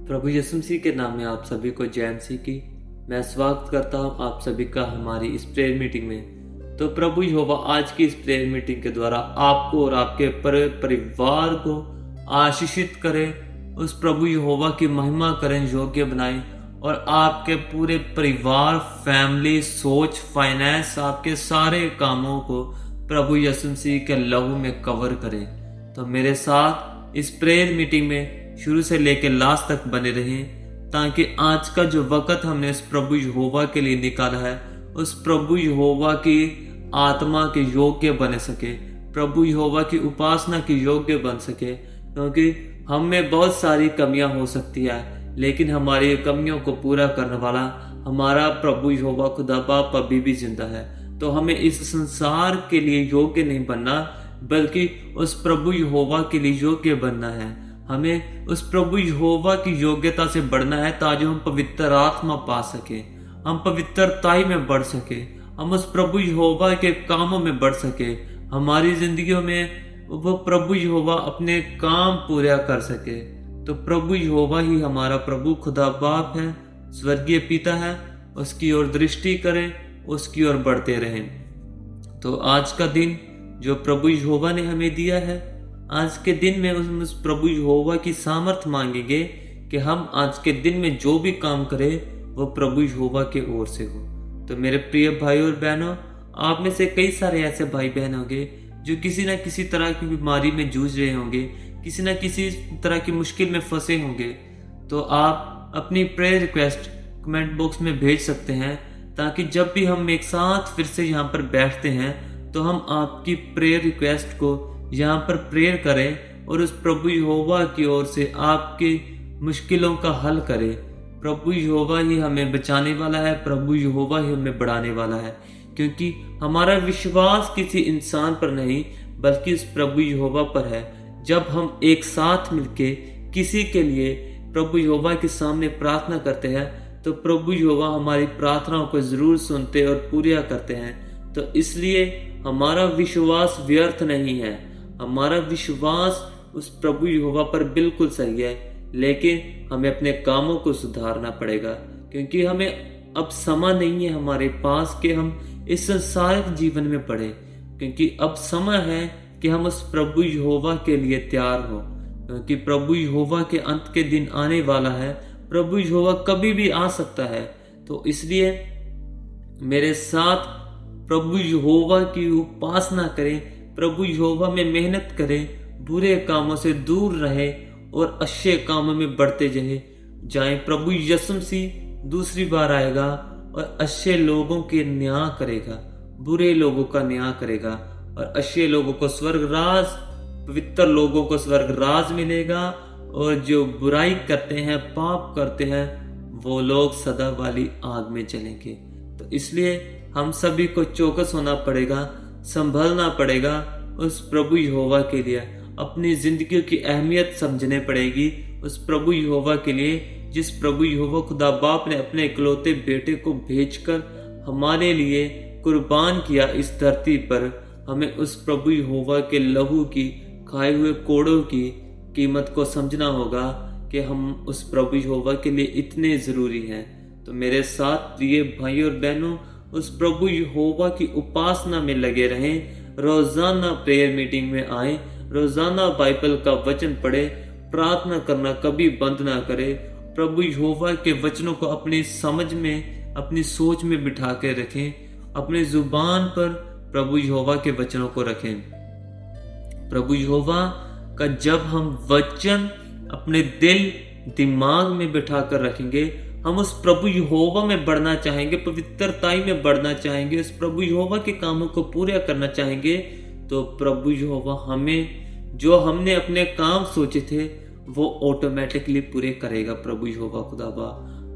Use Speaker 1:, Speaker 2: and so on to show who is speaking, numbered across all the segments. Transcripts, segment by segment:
Speaker 1: प्रभु यीशु मसीह के नाम में आप सभी को जय मसीह की मैं स्वागत करता हूं आप सभी का हमारी इस प्रेयर मीटिंग में। तो प्रभु यहोवा आज की इस प्रेयर मीटिंग के द्वारा आपको और आपके परिवार को आशीषित करें, उस प्रभु यहोवा की महिमा करें, योग्य बनाएं और आपके पूरे परिवार, फैमिली, सोच, फाइनेंस, आपके सारे कामों को प्रभु यीशु मसीह के लहू में कवर करें। तो मेरे साथ इस प्रेयर मीटिंग में शुरू से लेकर लास्ट तक बने रहें, ताकि आज का जो वक्त हमने उस प्रभु यहोवा के लिए निकाला है, उस प्रभु यहोवा की आत्मा के योग्य बन सके, प्रभु यहोवा की उपासना के योग्य बन सके। क्योंकि हम में बहुत सारी कमियां हो सकती है, लेकिन हमारी कमियों को पूरा करने वाला हमारा प्रभु यहोवा खुदा बाप अभी भी जिंदा है। तो हमें इस संसार के लिए योग्य नहीं बनना, बल्कि उस प्रभु यहोवा के लिए योग्य बनना है। हमें उस प्रभु यहोवा की योग्यता से बढ़ना है, ताकि हम पवित्र आत्मा पा सके, हम पवित्रताई में बढ़ सके, हम उस प्रभु यहोवा के कामों में बढ़ सके, हमारी जिंदगियों में वो प्रभु यहोवा अपने काम पूरा कर सके। तो प्रभु यहोवा ही हमारा प्रभु खुदा बाप है, स्वर्गीय पिता है, उसकी ओर दृष्टि करें, उसकी ओर बढ़ते रहें। तो आज का दिन जो प्रभु यहोवा ने हमें दिया है, आज के दिन में उस प्रभु यहोवा की सामर्थ्य मांगेंगे कि हम आज के दिन में जो भी काम करें वो प्रभु यहोवा के ओर से हो। तो मेरे प्रिय भाई और बहनों, आप में से कई सारे ऐसे भाई बहन होंगे जो किसी न किसी तरह की बीमारी में जूझ रहे होंगे, किसी न किसी तरह की मुश्किल में फंसे होंगे। तो आप अपनी प्रेयर रिक्वेस्ट कमेंट बॉक्स में भेज सकते हैं, ताकि जब भी हम एक साथ फिर से यहाँ पर बैठते हैं तो हम आपकी प्रेयर रिक्वेस्ट को यहाँ पर प्रेयर करें और उस प्रभु यहोवा की ओर से आपकी मुश्किलों का हल करें। प्रभु यहोवा ही हमें बचाने वाला है, प्रभु यहोवा ही हमें बढ़ाने वाला है, क्योंकि हमारा विश्वास किसी इंसान पर नहीं बल्कि उस प्रभु यहोवा पर है। जब हम एक साथ मिलके किसी के लिए प्रभु यहोवा के सामने प्रार्थना करते हैं तो प्रभु यहोवा हमारी प्रार्थनाओं को जरूर सुनते और पूरा करते हैं। तो इसलिए हमारा विश्वास व्यर्थ नहीं है, हमारा विश्वास उस प्रभु यहोवा पर बिल्कुल सही है, लेकिन हमें अपने कामों को सुधारना पड़ेगा। क्योंकि हमें अब समय नहीं है हमारे पास कि हम इस संसारिक जीवन में पड़े, क्योंकि अब समय है कि हम उस प्रभु यहोवा के लिए तैयार हो। क्योंकि प्रभु यहोवा के अंत के दिन आने वाला है, प्रभु यहोवा कभी भी आ सकता है। तो इसलिए मेरे साथ प्रभु यहोवा की उपासना करें, प्रभु यहोवा में मेहनत करें, बुरे कामों से दूर रहें और अच्छे कामों में बढ़ते जाएं। प्रभु यीशु मसीह दूसरी बार आएगा और अच्छे लोगों के न्याय करेगा, बुरे लोगों का न्याय करेगा, और अच्छे लोगों को स्वर्ग राज, पवित्र लोगों को स्वर्ग राज मिलेगा, और जो बुराई करते हैं, पाप करते हैं, वो लोग सदा वाली आग में चलेंगे। तो इसलिए हम सभी को चौकस होना पड़ेगा, संभलना पड़ेगा उस प्रभु यहोवा के लिए, अपनी जिंदगी की अहमियत समझने पड़ेगी उस प्रभु यहोवा के लिए, जिस प्रभु यहोवा खुदा बाप ने अपने इकलौते बेटे को भेजकर हमारे लिए कुर्बान किया इस धरती पर। हमें उस प्रभु यहोवा के लहू की, खाए हुए कोड़ों की कीमत को समझना होगा कि हम उस प्रभु यहोवा के लिए इतने जरूरी हैं। तो मेरे साथ प्रिय भाई और बहनों, उस प्रभु यहोवा की उपासना में लगे रहें, रोजाना प्रेयर मीटिंग में आए, रोजाना बाइबल का वचन पढ़े, प्रार्थना करना कभी बंद ना करें। प्रभु यहोवा के वचनों को अपनी समझ में, अपनी सोच में बिठा के रखें, अपने जुबान पर प्रभु यहोवा के वचनों को रखें। प्रभु यहोवा का जब हम वचन अपने दिल दिमाग में बिठा कर रखेंगे, हम उस प्रभु यहोवा में बढ़ना चाहेंगे, पवित्रताई में बढ़ना चाहेंगे, उस प्रभु यहोवा के कामों को पूरा करना चाहेंगे, तो प्रभु यहोवा हमें जो हमने अपने काम सोचे थे वो ऑटोमेटिकली पूरे करेगा। प्रभु यहोवा खुदाबा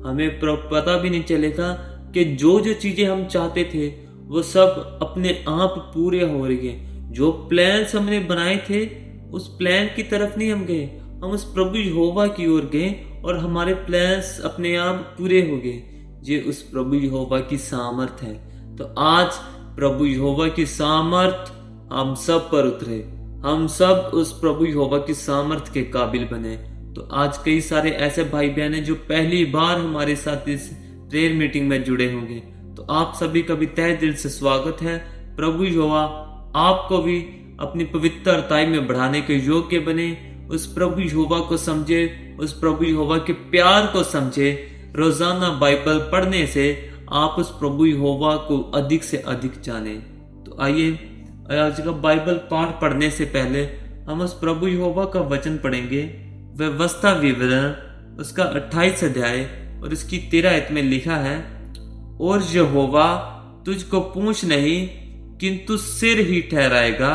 Speaker 1: हमें पता भी नहीं चलेगा कि जो जो चीजें हम चाहते थे वो सब अपने आप पूरे हो रही है। जो प्लान्स हमने बनाए थे उस प्लान की तरफ नहीं हम गए, हम उस प्रभु यहोवा की ओर गए और हमारे प्लान्स अपने आप पूरे हो गए। ये उस प्रभु यहोवा की सामर्थ है। तो आज प्रभु यहोवा की सामर्थ हम सब पर उतरे, हम सब उस प्रभु यहोवा की सामर्थ के काबिल बने। तो आज कई सारे ऐसे भाई बहन हैं जो पहली बार हमारे साथ इस प्रेयर मीटिंग में जुड़े होंगे, तो आप सभी का भी तहे दिल से स्वागत है। प्रभु यहोवा आपको भी अपनी पवित्रताई में बढ़ाने के योग्य बने, उस प्रभु यहोवा को समझे, उस प्रभु यहोवा के प्यार को समझे। रोजाना बाइबल पढ़ने से आप उस प्रभु यहोवा को अधिक से अधिक जाने। तो आइए आज का बाइबल पाठ पढ़ने से पहले हम उस प्रभु यहोवा का वचन पढ़ेंगे। व्यवस्था विवरण उसका 28 अध्याय और इसकी 13 आयत में लिखा है, और यहोवा तुझको पूंछ नहीं किंतु सिर ही ठहराएगा,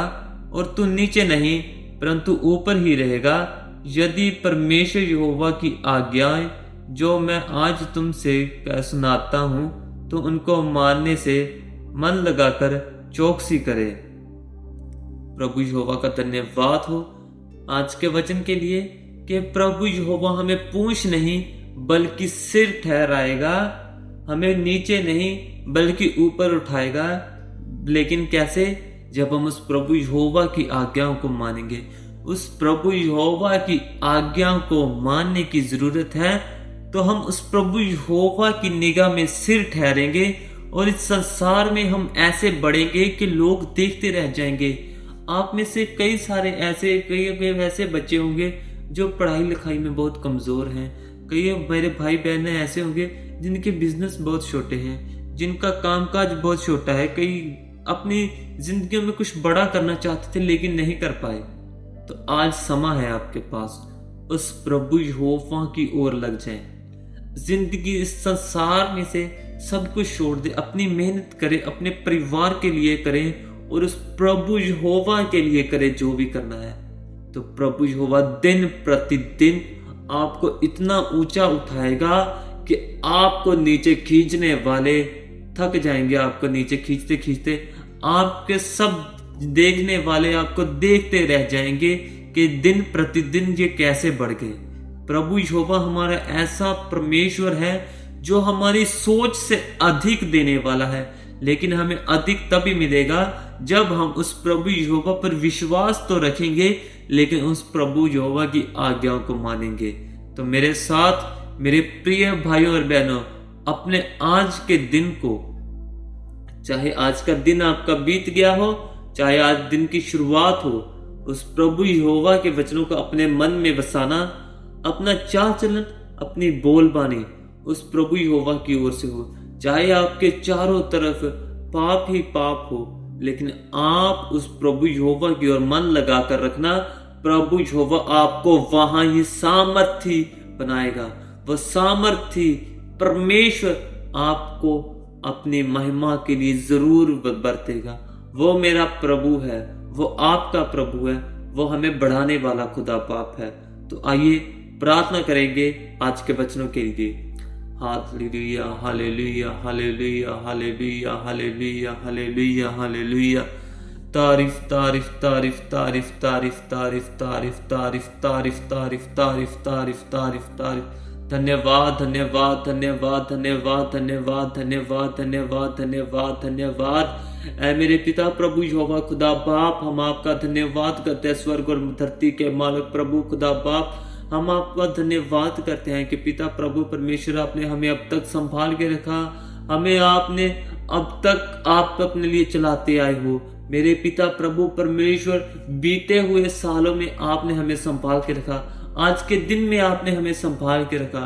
Speaker 1: और तू नीचे नहीं परंतु ऊपर ही रहेगा, यदि परमेश्वर यहोवा की आज्ञाएं जो मैं आज तुमसे सुनाता हूं तो उनको मानने से मन लगाकर चौकसी करे। प्रभु यहोवा का धन्यवाद हो आज के वचन के लिए कि प्रभु यहोवा हमें पूंछ नहीं बल्कि सिर ठहराएगा, हमें नीचे नहीं बल्कि ऊपर उठाएगा। लेकिन कैसे? जब हम उस प्रभु यहोवा की आज्ञाओं को मानेंगे। उस प्रभु यहोवा की आज्ञाओं को मानने की जरूरत है, तो हम उस प्रभु यहोवा की निगाह में सिर ठहरेंगे और इस संसार में हम ऐसे बढ़ेंगे कि लोग देखते रह जाएंगे। आप में से कई सारे ऐसे बच्चे होंगे जो पढ़ाई लिखाई में बहुत कमजोर हैं। कई मेरे भाई बहन ऐसे होंगे जिनके बिजनेस बहुत छोटे हैं, जिनका कामकाज बहुत छोटा है। कई अपनी जिंदगी में कुछ बड़ा करना चाहते थे लेकिन नहीं कर पाए। तो आज समय है आपके पास, उस प्रभु यहोवा की ओर लग जाएं। जिंदगी इस संसार में से सब कुछ छोड़ दे, अपनी मेहनत करें, अपने परिवार के लिए करें और उस प्रभु यहोवा के लिए करें जो भी करना है। तो प्रभु यहोवा दिन प्रतिदिन आपको इतना ऊंचा उठाएगा कि आपको नीचे खींचने वाले थक जाएंगे। आपको नीचे खींचते खींचते आपके सब देखने वाले आपको देखते रह जाएंगे कि दिन प्रतिदिन ये कैसे बढ़ गए। प्रभु यहोवा हमारा ऐसा परमेश्वर है जो हमारी सोच से अधिक देने वाला है, लेकिन हमें अधिक तभी मिलेगा जब हम उस प्रभु यहोवा पर विश्वास तो रखेंगे लेकिन उस प्रभु यहोवा की आज्ञाओं को मानेंगे। तो मेरे साथ मेरे प्रिय भाइयों और बहनों, अपने आज के दिन को, चाहे आज का दिन आपका बीत गया हो, चाहे आज दिन की शुरुआत हो, उस प्रभु यहोवा के वचनों को अपने मन में बसाना, अपना चाल चलन, अपनी बोलबानी उस प्रभु यहोवा की ओर से हो। चाहे आपके चारों तरफ पाप ही पाप हो, लेकिन आप उस प्रभु यहोवा की ओर मन लगाकर रखना। प्रभु यहोवा आपको वहां ही सामर्थी बनाएगा। वह सामर्थी परमेश्वर आपको अपनी महिमा के लिए जरूर बरतेगा। वो मेरा प्रभु है, वो आपका प्रभु है, वो हमें बढ़ाने वाला खुदा बाप है। तो आइए प्रार्थना करेंगे आज के वचनों के लिए। Hallelujah hallelujah hallelujah hallelujah hallelujah hallelujah hallelujah. तारीफ तारीफ तारीफ तारीफ तारीफ तारीफ तारीफ तारीफ तारीफ तारीफ तारीफ तारीफ तारीफ तारीफ। धन्यवाद धन्यवाद धन्यवाद धन्यवाद धन्यवाद धन्यवाद धन्यवाद धन्यवाद धन्यवाद। ऐ मेरे पिता प्रभु यहोवा खुदा बाप, हम आपका धन्यवाद करते हैं। स्वर्ग और धरती के मालिक प्रभु खुदा बाप, हम आपका धन्यवाद करते हैं कि पिता प्रभु परमेश्वर आपने हमें अब तक संभाल के रखा। हमें आपने अब तक आप अपने लिए चलाते आए हो। मेरे पिता प्रभु परमेश्वर, बीते हुए सालों में आपने हमें संभाल के रखा। आज के दिन में आपने हमें संभाल के रखा।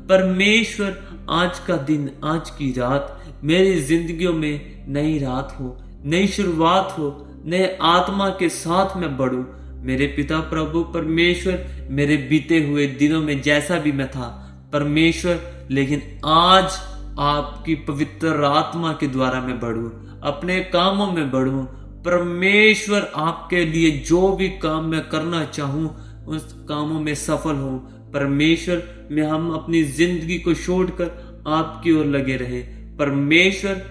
Speaker 1: परमेश्वर, आज का दिन, आज की रात मेरी जिंदगियों में नई रात हो, नई शुरुआत हो, नए आत्मा के साथ मैं बढ़ूं। मेरे पिता प्रभु परमेश्वर, मेरे बीते हुए दिनों में जैसा भी मैं था परमेश्वर, लेकिन आज आपकी पवित्र आत्मा के द्वारा मैं बढ़ूं, अपने कामों में बढ़ूं। परमेश्वर, आपके लिए जो भी काम मैं करना चाहूं उस कामों में सफल हूं। परमेश्वर, मैं हम अपनी जिंदगी को छोड़कर आपकी ओर लगे रहे। परमेश्वर,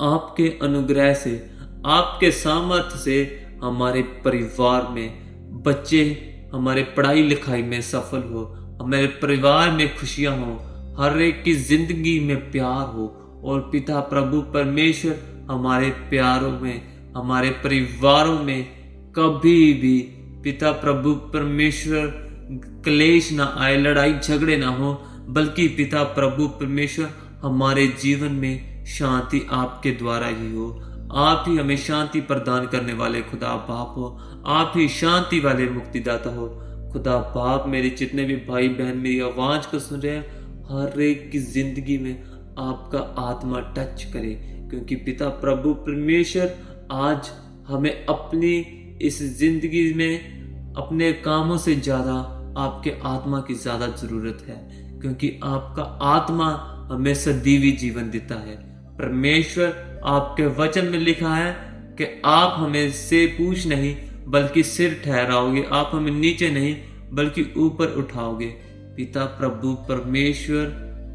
Speaker 1: आपके अनुग्रह से, आपके सामर्थ्य से हमारे परिवार में बच्चे हमारे पढ़ाई लिखाई में सफल हो, हमारे परिवार में खुशियां हो, हर एक की जिंदगी में प्यार हो। और पिता प्रभु परमेश्वर, हमारे प्यारों में, हमारे परिवारों में कभी भी पिता प्रभु परमेश्वर क्लेश ना आए, लड़ाई झगड़े ना हो, बल्कि पिता प्रभु परमेश्वर हमारे जीवन में शांति आपके द्वारा ही हो। आप ही हमें शांति प्रदान करने वाले खुदा बाप हो। आप ही शांति वाले मुक्तिदाता हो। खुदा बाप, मेरे जितने भी भाई बहन मेरी आवाज को सुन रहे हैं, हर एक की जिंदगी में आपका आत्मा टच करे, क्योंकि पिता प्रभु परमेश्वर आज हमें अपनी इस जिंदगी में अपने कामों से ज्यादा आपके आत्मा की ज्यादा जरूरत है, क्योंकि आपका आत्मा हमें सदैव जीवन देता है। परमेश्वर, आपके वचन में लिखा है कि आप हमें से पूछ नहीं बल्कि सिर ठहराओगे, आप हमें नीचे नहीं बल्कि ऊपर उठाओगे। पिता प्रभु परमेश्वर,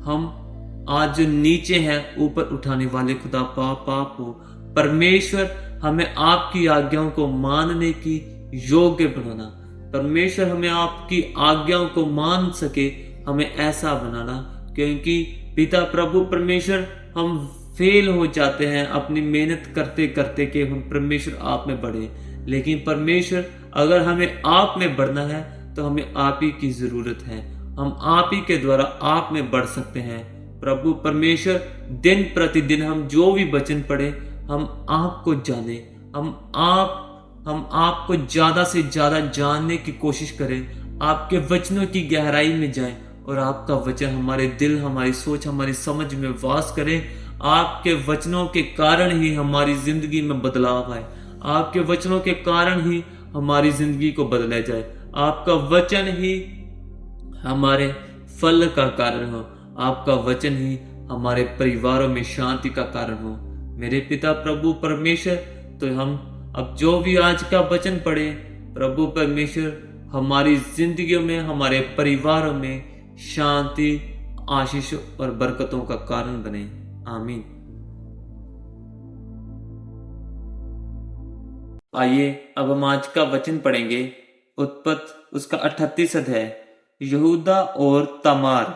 Speaker 1: हम आज जो नीचे हैं ऊपर उठाने वाले खुदा पाप हो। परमेश्वर, हमें आपकी आज्ञाओं को मानने की योग्य बनाना। परमेश्वर, हमें आपकी आज्ञाओं को मान सके हमें ऐसा बनाना, क्योंकि पिता प्रभु परमेश्वर, हम फेल हो जाते हैं अपनी मेहनत करते करते कि हम परमेश्वर आप में बढ़े। लेकिन परमेश्वर, अगर हमें आप में बढ़ना है तो हमें आप ही की जरूरत है। हम आप ही के द्वारा आप में बढ़ सकते हैं। प्रभु परमेश्वर, दिन प्रतिदिन हम जो भी वचन पढ़े, हम आपको जाने, हम आपको ज्यादा से ज्यादा जानने की कोशिश करें, आपके वचनों की गहराई में जाएं और आपका वचन हमारे दिल, हमारी सोच, हमारी समझ में वास करे। आपके वचनों के कारण ही हमारी जिंदगी में बदलाव आए। आपके वचनों के कारण ही हमारी जिंदगी को बदला जाए। आपका वचन ही हमारे फल का कारण हो। आपका वचन ही हमारे परिवारों में शांति का कारण हो। मेरे पिता प्रभु परमेश्वर, तो हम अब जो भी आज का वचन पढ़े, प्रभु परमेश्वर हमारी जिंदगियों में, हमारे परिवारों में शांति, आशीष और बरकतों का कारण बने। आमीन। आइए अब हम आज का वचन पढ़ेंगे। उत्पत्ति उसका 38 अध्याय। यहूदा और तमार।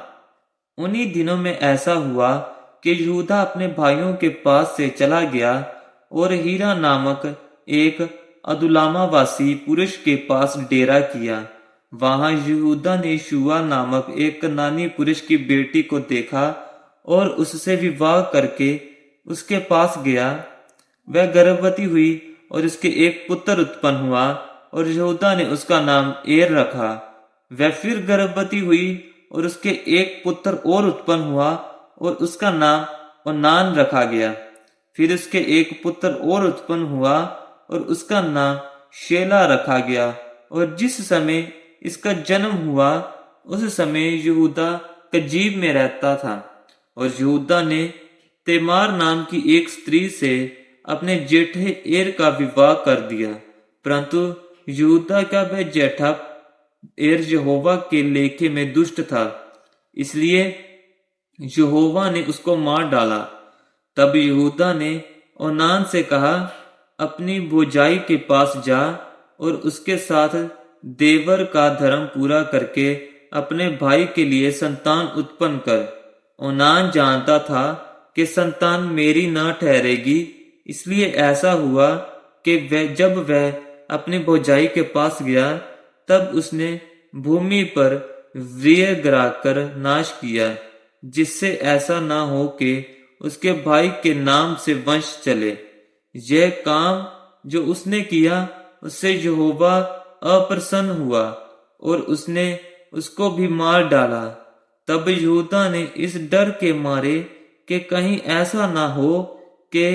Speaker 1: उन्हीं दिनों में ऐसा हुआ कि यहूदा अपने भाइयों के पास से चला गया और हीरा नामक एक अदुल्लामावासी पुरुष के पास डेरा किया। वहां यहूदा ने शुआ नामक एक कनानी पुरुष की बेटी को देखा और उससे विवाह करके उसके पास गया। वह गर्भवती हुई और उसके एक पुत्र उत्पन्न हुआ और यहूदा ने उसका नाम एर रखा। वह फिर गर्भवती हुई और उसके एक पुत्र और उत्पन्न हुआ और उसका नाम ओनान रखा गया। फिर उसके एक पुत्र और उत्पन्न हुआ और उसका नाम शेला रखा गया। और जिस समय इसका जन्म हुआ उस समय यहूदा कजीब में रहता था। और यहूदा ने तेमार नाम की एक स्त्री से अपने जेठे एर का विवाह कर दिया, परंतु यहूदा का वह जेठा एर यहोवा के लेखे में दुष्ट था, इसलिए यहोवा ने उसको मार डाला। तब यहूदा ने ओनान से कहा, अपनी भौजाई के पास जा और उसके साथ देवर का धर्म पूरा करके अपने भाई के लिए संतान उत्पन्न कर। ओनान जानता था कि संतान मेरी न ठहरेगी, इसलिए ऐसा हुआ कि जब वह अपनी भौजाई के पास गया तब उसने भूमि पर व्रिय गिराकर नाश किया, जिससे ऐसा न हो कि उसके भाई के नाम से वंश चले। यह काम जो उसने किया उससे यहोवा अप्रसन्न हुआ और उसने उसको भी मार डाला। तब यहूदा ने इस डर के मारे कि कहीं ऐसा ना हो कि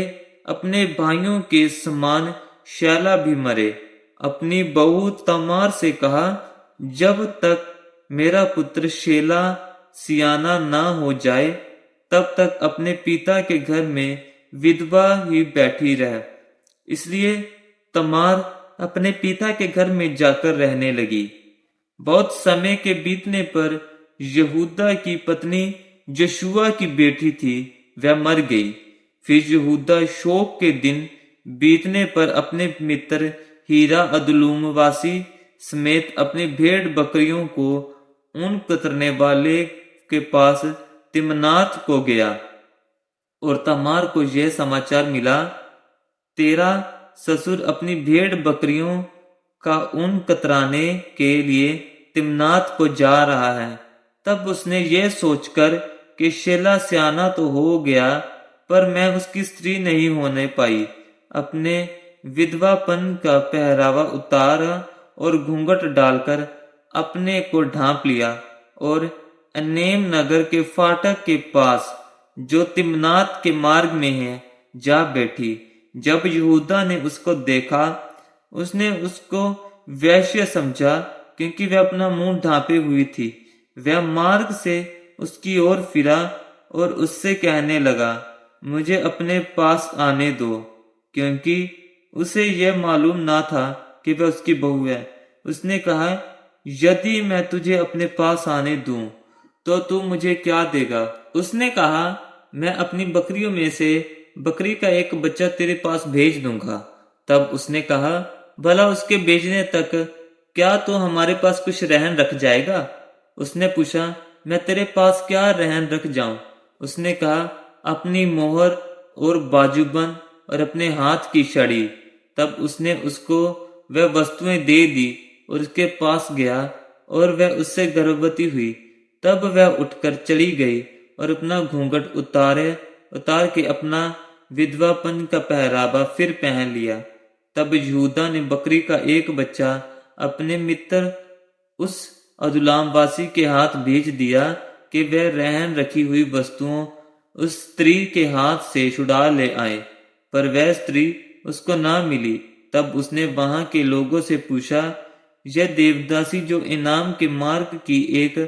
Speaker 1: अपने भाइयों के समान शैला भी मरे, अपनी बहू तमार से कहा, जब तक मेरा पुत्र शेला सियाना ना हो जाए तब तक अपने पिता के घर में विधवा ही बैठी रह। इसलिए तमार अपने पिता के घर में जाकर रहने लगी। बहुत समय के बीतने पर यहूदा की पत्नी यशुआ की बेटी थी, वह मर गई। फिर यहूदा शोक के दिन बीतने पर अपने मित्र हीरा अदुल्लामवासी समेत अपने भेड़ बकरियों को उन कतरने वाले के पास तिम्नात को गया। और तमार को यह समाचार मिला, तेरा ससुर अपनी भेड़ बकरियों का ऊन कतराने के लिए तिम्नात को जा रहा है। तब उसने ये सोचकर कि शेला सियाना तो हो गया, पर मैं उसकी स्त्री नहीं होने पाई, अपने विधवापन का पहरावा उतारा और घूंघट डालकर अपने को ढांप लिया और अनेम नगर के फाटक के पास जो तिम्नात के मार्ग में है जा बैठी। जब यहूदा ने उसको देखा, उसने उसको वैश्य समझा, क्योंकि वह अपना मुंह ढांपे हुई थी। वह मार्ग से उसकी ओर फिरा और उससे कहने लगा, मुझे अपने पास आने दो, क्योंकि उसे यह मालूम ना था कि वह उसकी बहू है। उसने कहा, यदि मैं तुझे अपने पास आने दूं तो तू मुझे क्या देगा? उसने कहा, मैं अपनी बकरियों में से बकरी का एक बच्चा तेरे पास भेज दूंगा। तब उसने कहा, भला उसके भेजने तक क्या तो हमारे पास कुछ रहन रख जाएगा? उसने पूछा, मैं तेरे पास क्या रहन रख जाऊं? उसने कहा, अपनी मोहर और बाजूबंद और अपने हाथ की छड़ी। तब उसने उसको वह वस्तुएं दे दी और उसके पास गया और वह उससे गर्भवती हुई। तब वह उठकर चली गई और अपना घूंघट उतार के अपना विधवापन का पहरावा फिर पहन लिया। तब यहूदा ने बकरी का एक बच्चा अपने मित्र उस अदुल्लामवासी के हाथ भेज दिया कि वह रहन रखी हुई वस्तुओं उस स्त्री के हाथ से छुड़ा ले आए, पर वह स्त्री उसको ना मिली। तब उसने वहां के लोगों से पूछा, यह देवदासी जो इनाम के मार्ग की एक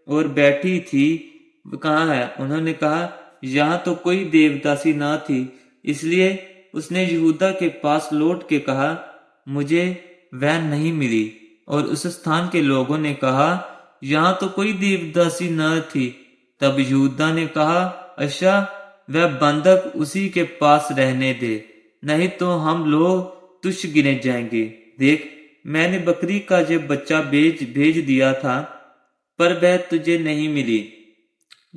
Speaker 1: ओर बैठी थी कहाँ है? उन्होंने कहा, यहाँ तो कोई देवदासी ना थी। इसलिए उसने यहूदा के पास लौट के कहा, मुझे वह नहीं मिली। और उस स्थान के लोगों ने कहा, यहाँ तो कोई देवदासी न थी। तब यहूदा ने कहा, अच्छा, वह बंधक उसी के पास रहने दे, नहीं तो हम लोग तुच्छ गिने जाएंगे। देख, मैंने बकरी का जो बच्चा भेज दिया था, पर वह तुझे नहीं मिली।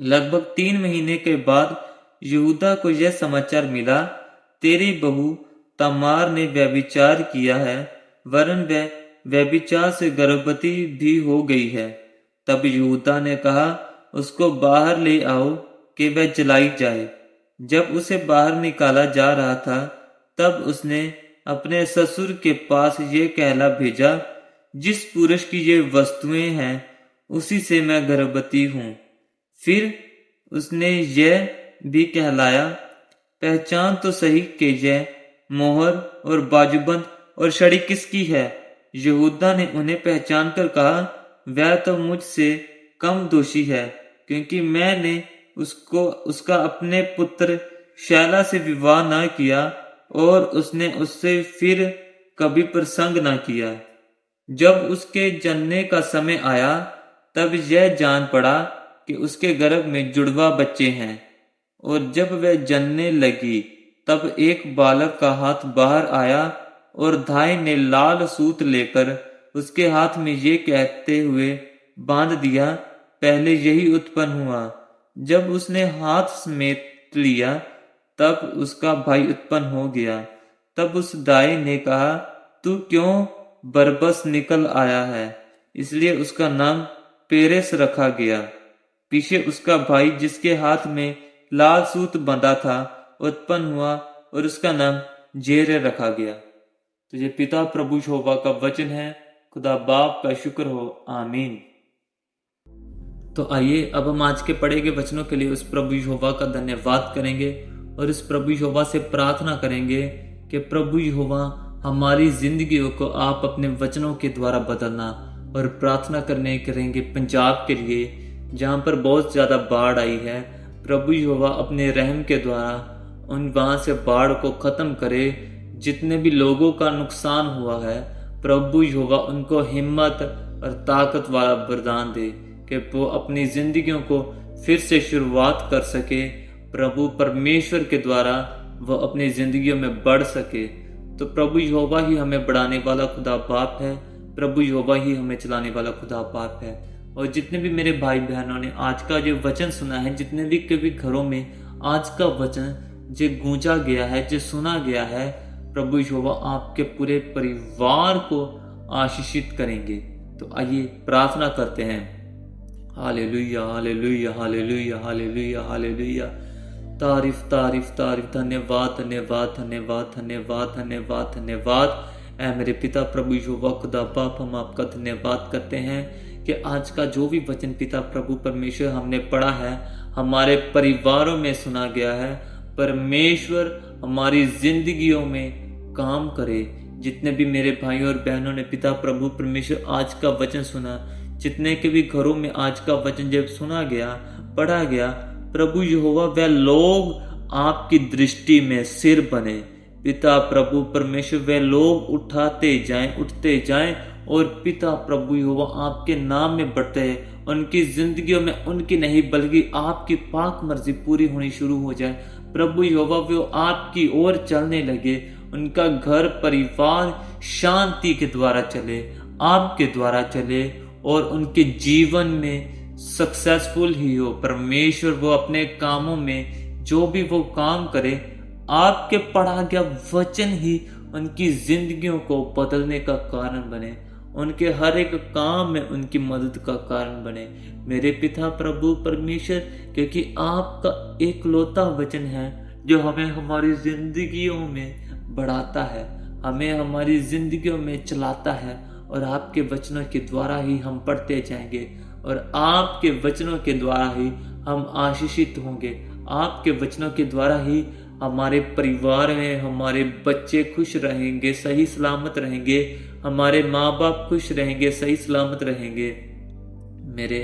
Speaker 1: लगभग 3 महीने के बाद यहूदा को यह समाचार मिला, तेरी बहू तमार ने व्यभिचार किया है, वरन वह व्यभिचार से गर्भवती भी हो गई है। तब यहूदा ने कहा, उसको बाहर ले आओ कि वह जलाई जाए। जब उसे बाहर निकाला जा रहा था, तब उसने अपने ससुर के पास ये कहला भेजा, जिस पुरुष की ये वस्तुएं हैं उसी से मैं गर्भवती हूं। फिर उसने यह भी कहलाया, पहचान तो सही कि यह मोहर और बाजूबंद और छड़ी किसकी है? यहूदा ने उन्हें पहचान कर कहा, वह तो मुझसे कम दोषी है, क्योंकि मैंने उसका अपने पुत्र शैला से विवाह न किया और उसने उससे फिर कभी प्रसंग न किया। जब उसके जनने का समय आया, तब यह जान पड़ा कि उसके गर्भ में जुड़वा बच्चे हैं। और जब वह जनने लगी, तब एक बालक का हाथ बाहर आया और धाई ने लाल सूत लेकर उसके हाथ में ये कहते हुए बांध दिया, पहले यही उत्पन्न हुआ। जब उसने हाथ समेट लिया, तब उसका भाई उत्पन्न हो गया। तब उस दाई ने कहा, तू क्यों बरबस निकल आया है? इसलिए उसका नाम पेरेस रखा गया। पीछे उसका भाई जिसके हाथ में लाल सूत बंधा था उत्पन्न हुआ और उसका नाम जेरे रखा गया। तो ये पिता प्रभु यहोवा का वचन है। खुदा बाप का शुक्र हो, आमीन। तो आइए अब हम आज के पढ़े गए वचनों के लिए उस प्रभु यहोवा का धन्यवाद करेंगे और इस प्रभु यहोवा से प्रार्थना करेंगे कि प्रभु यहोवा हमारी जिंदगियों को आप अपने वचनों के द्वारा बदलना। और प्रार्थना करेंगे पंजाब के लिए, जहाँ पर बहुत ज़्यादा बाढ़ आई है। प्रभु यहोवा अपने रहम के द्वारा वहाँ से बाढ़ को ख़त्म करे। जितने भी लोगों का नुकसान हुआ है, प्रभु यहोवा उनको हिम्मत और ताकत वाला वरदान दे कि वो अपनी जिंदगियों को फिर से शुरुआत कर सके। प्रभु परमेश्वर के द्वारा वो अपनी जिंदगियों में बढ़ सके। तो प्रभु यहोवा ही हमें बढ़ाने वाला खुदा बाप है, प्रभु यहोवा ही हमें चलाने वाला खुदा बाप है। और जितने भी मेरे भाई बहनों ने आज का जो वचन सुना है, जितने भी कभी घरों में आज का वचन जो गूंजा गया है, जो सुना गया है, प्रभु यहोवा आपके पूरे परिवार को आशीषित करेंगे। तो तो आइए प्रार्थना करते हैं। Hallelujah hallelujah hallelujah hallelujah hallelujah. तारीफ तारीफ तारीफ, धन्यवाद धन्यवाद धन्यवाद धन्यवाद धन्यवाद धन्यवाद। ऐ मेरे पिता प्रभु यहोवा खुदा बाप, हम आपका धन्यवाद करते हैं कि आज का जो भी वचन पिता प्रभु परमेश्वर हमने पढ़ा है, हमारे परिवारों में सुना गया है, परमेश्वर हमारी जिंदगियों में काम करे। जितने भी मेरे भाइयों और बहनों ने पिता प्रभु परमेश्वर आज का वचन सुना, जितने के भी घरों में आज का वचन जब सुना गया, पढ़ा गया, प्रभु यहोवा वह लोग आपकी दृष्टि में सिर बने। पिता प्रभु परमेश्वर वह लोग उठते जाएं और पिता प्रभु यहोवा आपके नाम में बढ़ते हैं। उनकी जिंदगियों में उनकी नहीं बल्कि आपकी पाक मर्जी पूरी होनी शुरू हो जाए। प्रभु यहोवा वो आपकी ओर चलने लगे, उनका घर परिवार शांति के द्वारा चले, आपके द्वारा चले और उनके जीवन में सक्सेसफुल ही हो। परमेश्वर वो अपने कामों में जो भी वो काम करे, आपके पढ़ा गया वचन ही उनकी जिंदगियों को बदलने का कारण बने, उनके हर एक काम में उनकी मदद का कारण बने। मेरे पिता प्रभु परमेश्वर, क्योंकि आपका एकलौता वचन है जो हमें हमारी जिंदगियों में बढ़ाता है, हमें हमारी जिंदगियों में चलाता है, और आपके वचनों के द्वारा ही हम पढ़ते जाएंगे और आपके वचनों के द्वारा ही हम आशीषित होंगे। आपके वचनों के द्वारा ही हमारे परिवार में हमारे बच्चे खुश रहेंगे, सही सलामत रहेंगे, हमारे माँ बाप खुश रहेंगे, सही सलामत रहेंगे। मेरे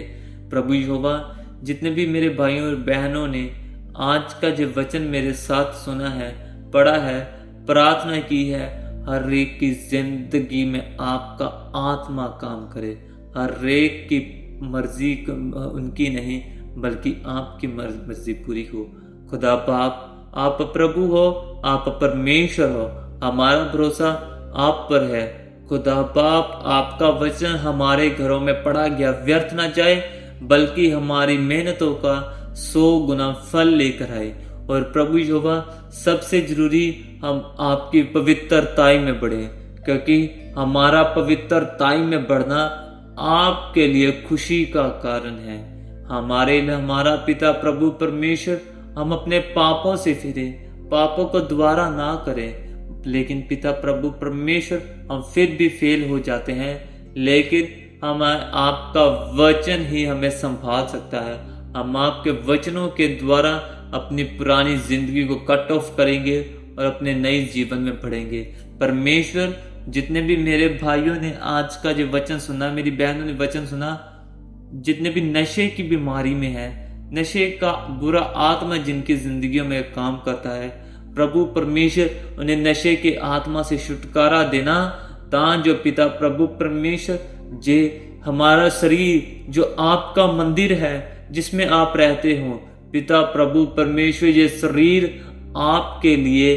Speaker 1: प्रभु यहोवा, जितने भी मेरे भाइयों और बहनों ने आज का जो वचन मेरे साथ सुना है, पढ़ा है, प्रार्थना की है, हर एक की जिंदगी में आपका आत्मा काम करे। हर एक की मर्जी उनकी नहीं बल्कि आपकी मर्जी पूरी हो। खुदा बाप, आप प्रभु हो, आप परमेश्वर हो, हमारा भरोसा आप पर है। खुदा बाप, आपका वचन हमारे घरों में पढ़ा गया व्यर्थ ना जाए, बल्कि हमारी मेहनतों का 100 गुना फल लेकर आए। और प्रभु यहोवा, सबसे जरूरी हम आपकी पवित्रताई में बढ़े, क्योंकि हमारा पवित्रताई में बढ़ना आपके लिए खुशी का कारण है। हमारा पिता प्रभु परमेश्वर, हम अपने पापों से फिरे, पापों को दोबारा ना करें। लेकिन पिता प्रभु परमेश्वर, हम फिर भी फेल हो जाते हैं, लेकिन हम आपका वचन ही हमें संभाल सकता है। हम आपके वचनों के द्वारा अपनी पुरानी जिंदगी को कट ऑफ करेंगे और अपने नए जीवन में बढ़ेंगे। परमेश्वर, जितने भी मेरे भाइयों ने आज का जो वचन सुना, मेरी बहनों ने वचन सुना, जितने भी नशे की बीमारी में है, नशे का बुरा आत्मा जिनकी जिंदगियों में काम करता है, प्रभु परमेश्वर उन्हें नशे के आत्मा से छुटकारा देना, तां जो पिता प्रभु परमेश्वर, जे हमारा शरीर जो आपका मंदिर है जिसमें आप रहते हो, पिता प्रभु परमेश्वर, ये शरीर आपके लिए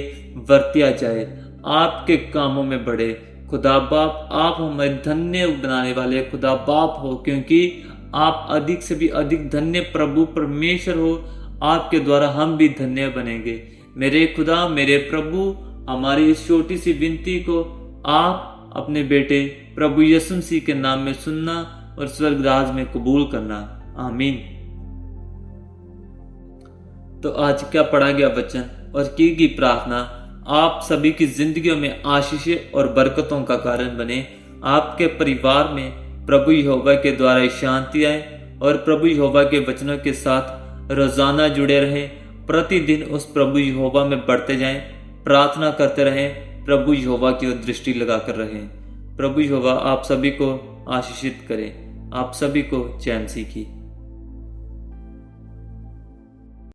Speaker 1: वर्तिया जाए, आपके कामों में बढ़े। खुदा बाप, आप हमें धन्य बनाने वाले खुदा बाप हो, क्योंकि आप अधिक से भी अधिक धन्य प्रभु परमेश्वर हो। आपके द्वारा हम भी धन्य बनेंगे। मेरे खुदा, मेरे प्रभु, हमारी इस छोटी सी विनती को आप अपने बेटे प्रभु यीशु मसीह के नाम में सुनना और स्वर्ग राज में कबूल करना। आमीन। तो आज क्या पढ़ा गया वचन और की प्रार्थना आप सभी की जिंदगियों में आशीष और बरकतों का कारण बने। आपके परिवार में प्रभु यहोवा के द्वारा शांति आए और प्रभु यहोवा के वचनों के साथ रोजाना जुड़े रहें। प्रतिदिन उस प्रभु यहोवा में बढ़ते जाएं, प्रार्थना करते रहें, प्रभु यहोवा की ओर दृष्टि लगाकर रहें। प्रभु यहोवा आप सभी को आशीषित करें, आप सभी को चैन सीखी।